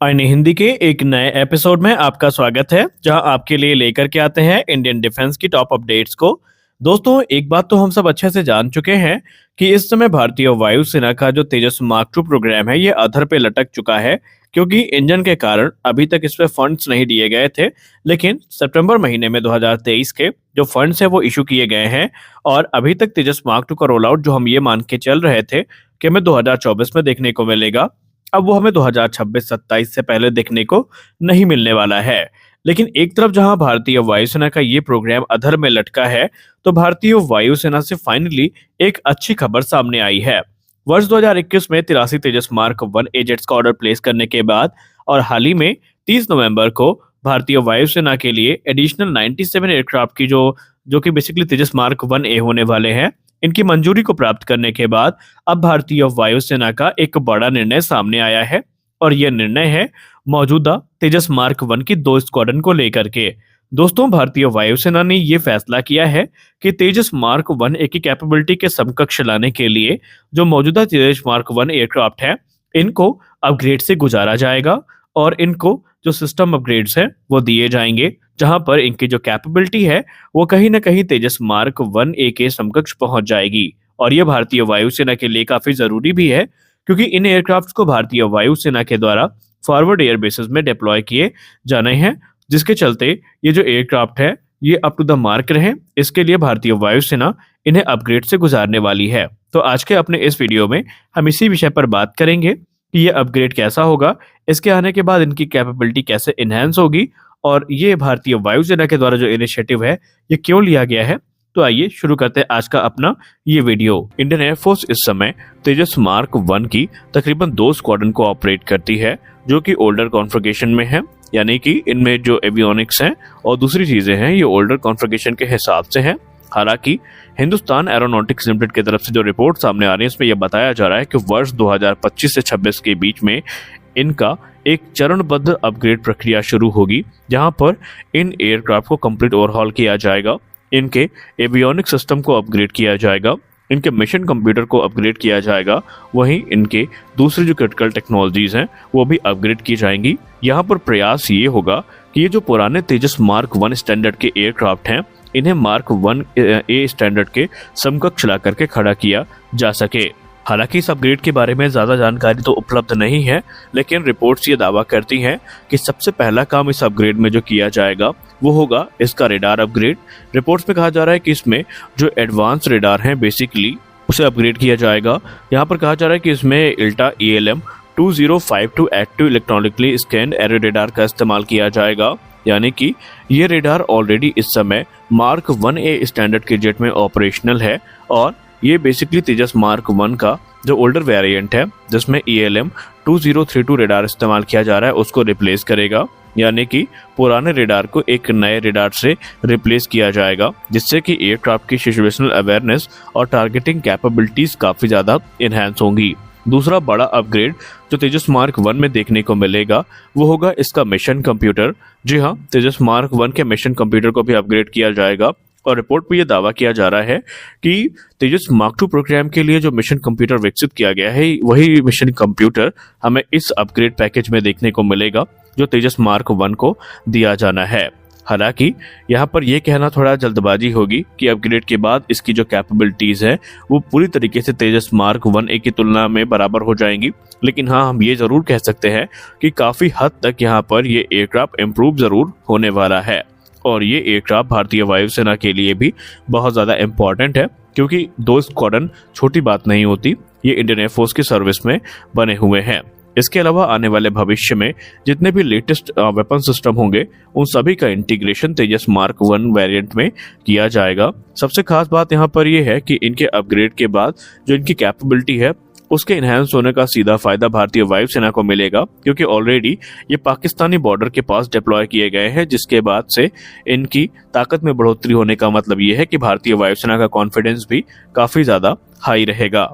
आईने हिंदी के एक नए एपिसोड में आपका स्वागत है, जहां आपके लिए लेकर के आते हैं इंडियन डिफेंस की टॉप अपडेट्स को। दोस्तों, एक बात तो हम सब अच्छे से जान चुके हैं कि इस समय भारतीय वायुसेना का जो तेजस मार्क टू प्रोग्राम है, ये अधर पे लटक चुका है, क्योंकि इंजन के कारण अभी तक इस पे फंड्स नहीं दिए गए थे। लेकिन सितंबर महीने में 2023 के जो फंड्स है वो इशू किए गए हैं, और अभी तक तेजस मार्क टू का रोल आउट जो हम ये मान के चल रहे थे कि हमें 2024 में देखने को मिलेगा, अब वो हमें 2026-27 से पहले देखने को नहीं मिलने वाला है। लेकिन एक तरफ जहां भारतीय वायुसेना का ये प्रोग्राम अधर में लटका है, तो भारतीय वायुसेना से फाइनली एक अच्छी खबर सामने आई है। वर्ष 2021 में 83 तेजस मार्क 1 ए जेट्स का ऑर्डर प्लेस करने के बाद और हाल ही में 30 नवंबर को भारतीय वायुसेना के लिए एडिशनल 97 एयरक्राफ्ट की जो कि बेसिकली तेजस मार्क 1 ए होने वाले हैं, इनकी मंजूरी को प्राप्त करने के बाद अब भारतीय वायुसेना का एक बड़ा निर्णय सामने आया है, और यह निर्णय है मौजूदा तेजस मार्क 1 की 2 स्क्वाड्रन को लेकर के। दोस्तों, भारतीय वायुसेना ने यह फैसला किया है कि तेजस मार्क 1 ए की कैपेबिलिटी के समकक्ष लाने के लिए जो मौजूदा तेजस मार्क 1 एयरक्राफ्ट है, इनको अपग्रेड से गुजारा जाएगा, और इनको जो सिस्टम अपग्रेड्स हैं वो दिए जाएंगे, जहां पर इनकी जो कैपेबिलिटी है वो कहीं ना कहीं तेजस मार्क 1 ए के समकक्ष पहुंच जाएगी। और ये भारतीय वायुसेना के लिए काफी जरूरी भी है, क्योंकि इन एयरक्राफ्ट को भारतीय वायुसेना के द्वारा फॉरवर्ड एयर बेसिस में डिप्लॉय किए जाने हैं, जिसके चलते ये जो एयरक्राफ्ट है ये अप टू द मार्क रहे, इसके लिए भारतीय वायुसेना इन्हें अपग्रेड से गुजारने वाली है। तो आज के अपने इस वीडियो में हम इसी विषय पर बात करेंगे कि ये अपग्रेड कैसा होगा, इसके आने के बाद इनकी कैपेबिलिटी कैसे इनहेंस होगी, और ये भारतीय वायुसेना के द्वारा जो इनिशिएटिव है ये क्यों लिया गया है। तो आइए शुरू करते हैं आज का अपना ये वीडियो। इंडियन एयरफोर्स इस समय तेजस मार्क 1 की तकरीबन 2 स्क्वाड्रन को ऑपरेट करती है, जो कि ओल्डर कॉन्फ़िगरेशन में है, यानी कि इनमें जो एवियोनिक्स हैं और दूसरी चीजें हैं ये ओल्डर कॉन्फ़िगरेशन के हिसाब से हैं। हालांकि हिंदुस्तान एरोनॉटिक्स लिमिटेड की तरफ से जो रिपोर्ट सामने आ रही है, इसमें यह बताया जा रहा है कि वर्ष 2025 से 26 के बीच में इनका एक चरणबद्ध अपग्रेड प्रक्रिया शुरू होगी, जहां पर इन एयरक्राफ्ट को कंप्लीट ओवरहॉल किया जाएगा, इनके एवियोनिक सिस्टम को अपग्रेड किया जाएगा, इनके मिशन कंप्यूटर को अपग्रेड किया जाएगा, वहीं इनके दूसरी जो क्रिटिकल टेक्नोलॉजीज हैं वो भी अपग्रेड की जाएंगी। यहाँ पर प्रयास ये होगा कि ये जो पुराने तेजस मार्क 1 स्टैंडर्ड के एयरक्राफ्ट हैं, इन्हें मार्क 1 ए स्टैंडर्ड के समकक्ष ला करके खड़ा किया जा सके। हालांकि इस अपग्रेड के बारे में ज्यादा जानकारी तो उपलब्ध नहीं है, लेकिन रिपोर्ट्स ये दावा करती हैं कि सबसे पहला काम इस अपग्रेड में जो किया जाएगा वो होगा इसका रेडार अपग्रेड। रिपोर्ट्स में कहा जा रहा है कि इसमें जो एडवांस रेडार हैं बेसिकली उसे अपग्रेड किया जाएगा। यहाँ पर कहा जा रहा है कि इसमें इल्टा ELM 2052 active electronically scanned arrow radar का इस्तेमाल किया जाएगा, यानी कि ये रेडार ऑलरेडी इस समय मार्क 1 ए स्टैंडर्ड के जेट में ऑपरेशनल है, और ये बेसिकली तेजस मार्क 1 का जो ओल्डर वेरिएंट है जिसमें ELM 2032 रेडार इस्तेमाल किया जा रहा है उसको रिप्लेस करेगा, यानी कि पुराने रेडार को एक नए रेडार से रिप्लेस किया जाएगा, जिससे कि एयरक्राफ्ट की सिचुएशनल अवेयरनेस और टारगेटिंग कैपेबिलिटीज काफी ज्यादा इनहैंस होंगी। दूसरा बड़ा अपग्रेड जो तेजस मार्क 1 में देखने को मिलेगा वो होगा इसका मिशन कंप्यूटर। जी हाँ, तेजस मार्क 1 के मिशन कंप्यूटर को भी अपग्रेड किया जाएगा, और रिपोर्ट में यह दावा किया जा रहा है कि तेजस मार्क 2 प्रोग्राम के लिए जो मिशन कंप्यूटर विकसित किया गया है वही मिशन कंप्यूटर हमें इस अपग्रेड पैकेज में देखने को मिलेगा जो तेजस मार्क 1 को दिया जाना है। हालांकि यहाँ पर यह कहना थोड़ा जल्दबाजी होगी कि अपग्रेड के बाद इसकी जो कैपेबिलिटीज है वो पूरी तरीके से तेजस मार्क 1 ए की तुलना में बराबर हो जाएंगी, लेकिन हाँ, हम ये जरूर कह सकते हैं कि काफी हद तक यहाँ पर ये एयरक्राफ्ट इम्प्रूव जरूर होने वाला है। और ये एयरक्राफ्ट भारतीय वायुसेना के लिए भी बहुत ज्यादा इम्पोर्टेंट है, क्योंकि 2 स्क्वाड्रन छोटी बात नहीं होती, ये इंडियन एयरफोर्स की सर्विस में बने हुए हैं। इसके अलावा आने वाले भविष्य में जितने भी लेटेस्ट वेपन सिस्टम होंगे उन सभी का इंटीग्रेशन तेजस मार्क 1 वेरिएंट में किया जाएगा। सबसे खास बात यहाँ पर यह है कि इनके अपग्रेड के बाद जो इनकी कैपेबिलिटी है उसके इनहेंस होने का सीधा फायदा भारतीय वायुसेना को मिलेगा, क्योंकि ऑलरेडी ये पाकिस्तानी बॉर्डर के पास डिप्लॉय किए गए हैं, जिसके बाद से इनकी ताकत में बढ़ोतरी होने का मतलब ये है कि भारतीय वायुसेना का कॉन्फिडेंस भी काफी ज्यादा हाई रहेगा।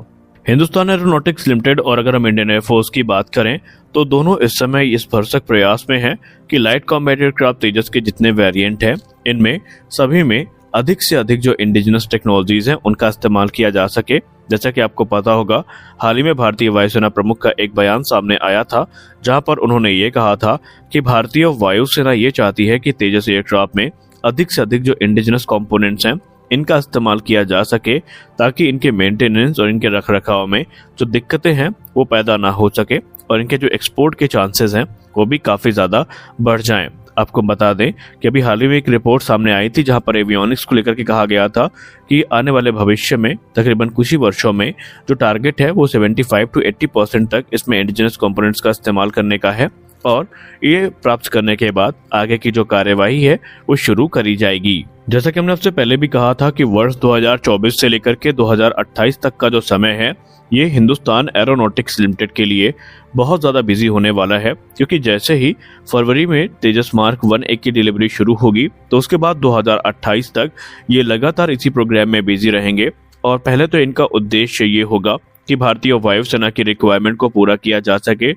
हिंदुस्तान एरोनॉटिक्स लिमिटेड और अगर हम इंडियन एयरफोर्स की बात करें तो दोनों इस समय इस भरसक प्रयास में हैं कि लाइट कॉम्बैट एयरक्राफ्ट तेजस के जितने वेरिएंट हैं इनमें सभी में अधिक से अधिक जो इंडिजिनस टेक्नोलॉजीज हैं उनका इस्तेमाल किया जा सके, जैसा कि आपको पता होगा, हाल ही में भारतीय वायुसेना प्रमुख का एक बयान सामने आया था, जहां पर उन्होंने ये कहा था कि भारतीय वायुसेना ये चाहती है कि तेजस एयरक्राफ्ट में अधिक से अधिक जो इंडिजिनस कंपोनेंट्स हैं इनका इस्तेमाल किया जा सके, ताकि इनके मेंटेनेंस और इनके रखरखाव में जो दिक्कतें हैं वो पैदा ना हो सके और इनके जो एक्सपोर्ट के चांसेस हैं वो भी काफ़ी ज़्यादा बढ़ जाएं। आपको बता दें कि अभी हाल ही में एक रिपोर्ट सामने आई थी, जहां पर एवियोनिक्स को लेकर के कहा गया था कि आने वाले भविष्य में तकरीबन कुछ ही वर्षों में जो टारगेट है वो 75 to 80% तक इसमें इंडिजिनस कंपोनेंट्स का इस्तेमाल करने का है, और ये प्राप्त करने के बाद आगे की जो कार्यवाही है वो शुरू करी जाएगी। जैसा कि हमने आपसे पहले भी कहा था कि वर्ष 2024 से लेकर के 2028 तक का जो समय है ये हिंदुस्तान एरोनॉटिक्स लिमिटेड के लिए बहुत ज़्यादा बिजी होने वाला है, क्योंकि जैसे ही फरवरी में तेजस मार्क 1A की डिलीवरी शुरू होगी तो उसके बाद 2028 तक ये लगातार इसी प्रोग्राम में बिजी रहेंगे। और पहले तो इनका उद्देश्य ये होगा कि भारतीय वायुसेना की रिक्वायरमेंट को पूरा किया जा सके।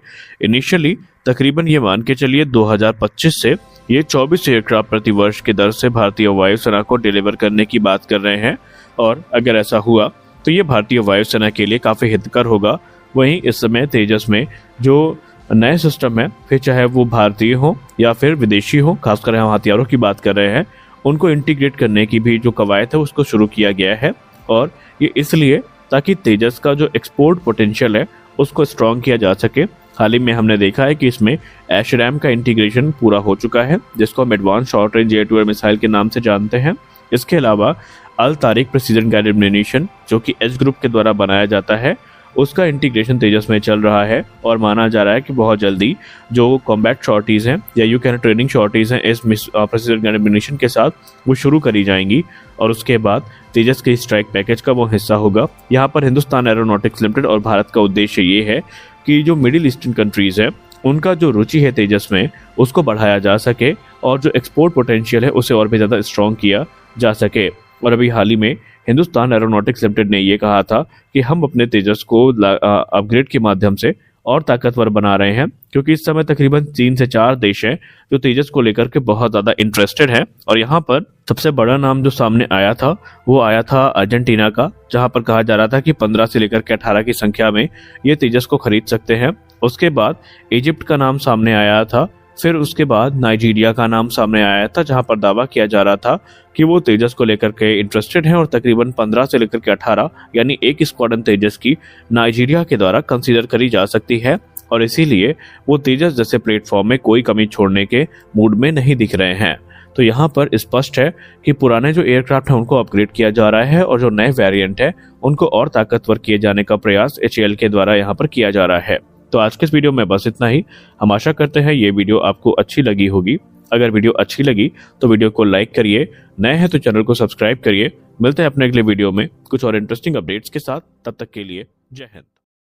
इनिशियली तकरीबन ये मान के चलिए 2025 से ये 24 एयरक्राफ्ट प्रति वर्ष की दर से भारतीय वायुसेना को डिलीवर करने की बात कर रहे हैं, और अगर ऐसा हुआ तो ये भारतीय वायुसेना के लिए काफ़ी हितकर होगा। वहीं इस समय तेजस में जो नए सिस्टम है, फिर चाहे वो भारतीय हो या फिर विदेशी हो, खासकर हम हथियारों की बात कर रहे हैं, उनको इंटीग्रेट करने की भी जो कवायद है उसको शुरू किया गया है। और ये इसलिए ताकि तेजस का जो एक्सपोर्ट पोटेंशियल है उसको स्ट्रॉन्ग किया जा सके। हाल ही में हमने देखा है कि इसमें एशरैम का इंटीग्रेशन पूरा हो चुका है, जिसको हम advance short range air to air missile के नाम से जानते हैं। इसके अलावा Al Tariq precision guided munition, जो कि एच ग्रुप के द्वारा बनाया जाता है, उसका इंटीग्रेशन तेजस में चल रहा है, और माना जा रहा है कि बहुत जल्दी जो कॉम्बैट शॉर्टीज हैं या यू कैन ट्रेनिंग शॉर्टीज हैं इस प्रिसीजन गाइडेड म्यूनिशन के साथ वो शुरू करी जाएंगी, और उसके बाद तेजस के स्ट्राइक पैकेज का वो हिस्सा होगा। यहाँ पर हिंदुस्तान एरोनॉटिक्स लिमिटेड और भारत का उद्देश्य ये है कि जो मिडिल ईस्टर्न कंट्रीज है उनका जो रुचि है तेजस में उसको बढ़ाया जा सके, और जो एक्सपोर्ट पोटेंशियल है उसे और भी ज़्यादा स्ट्रॉन्ग किया जा सके। और अभी हाल ही में हिंदुस्तान एरोनॉटिक्स लिमिटेड ने ये कहा था कि हम अपने तेजस को अपग्रेड के माध्यम से और ताकतवर बना रहे हैं, क्योंकि इस समय तकरीबन 3 से 4 देश हैं जो तेजस को लेकर के बहुत ज़्यादा इंटरेस्टेड हैं। और यहाँ पर सबसे बड़ा नाम जो सामने आया था वो आया था अर्जेंटीना का, जहाँ पर कहा जा रहा था कि 15 से लेकर के 18 की संख्या में ये तेजस को खरीद सकते हैं। उसके बाद इजिप्ट का नाम सामने आया था, फिर उसके बाद नाइजीरिया का नाम सामने आया था, जहां पर दावा किया जा रहा था कि वो तेजस को लेकर के इंटरेस्टेड हैं, और तकरीबन 15 से लेकर के 18 यानी एक स्क्वाड्रन तेजस की नाइजीरिया के द्वारा कंसीडर करी जा सकती है, और इसीलिए वो तेजस जैसे प्लेटफॉर्म में कोई कमी छोड़ने के मूड में नहीं दिख रहे हैं। तो यहाँ पर स्पष्ट है कि पुराने जो एयरक्राफ्ट हैं उनको अपग्रेड किया जा रहा है, और जो नए वेरिएंट है उनको और ताकतवर किए जाने का प्रयास HAL के द्वारा यहाँ पर किया जा रहा है। तो आज के इस वीडियो में बस इतना ही। हम आशा करते हैं ये वीडियो आपको अच्छी लगी होगी। अगर वीडियो अच्छी लगी तो वीडियो को लाइक करिए, नए हैं तो चैनल को सब्सक्राइब करिए। मिलते हैं अपने अगले वीडियो में कुछ और इंटरेस्टिंग अपडेट्स के साथ, तब तक के लिए जय हिंद।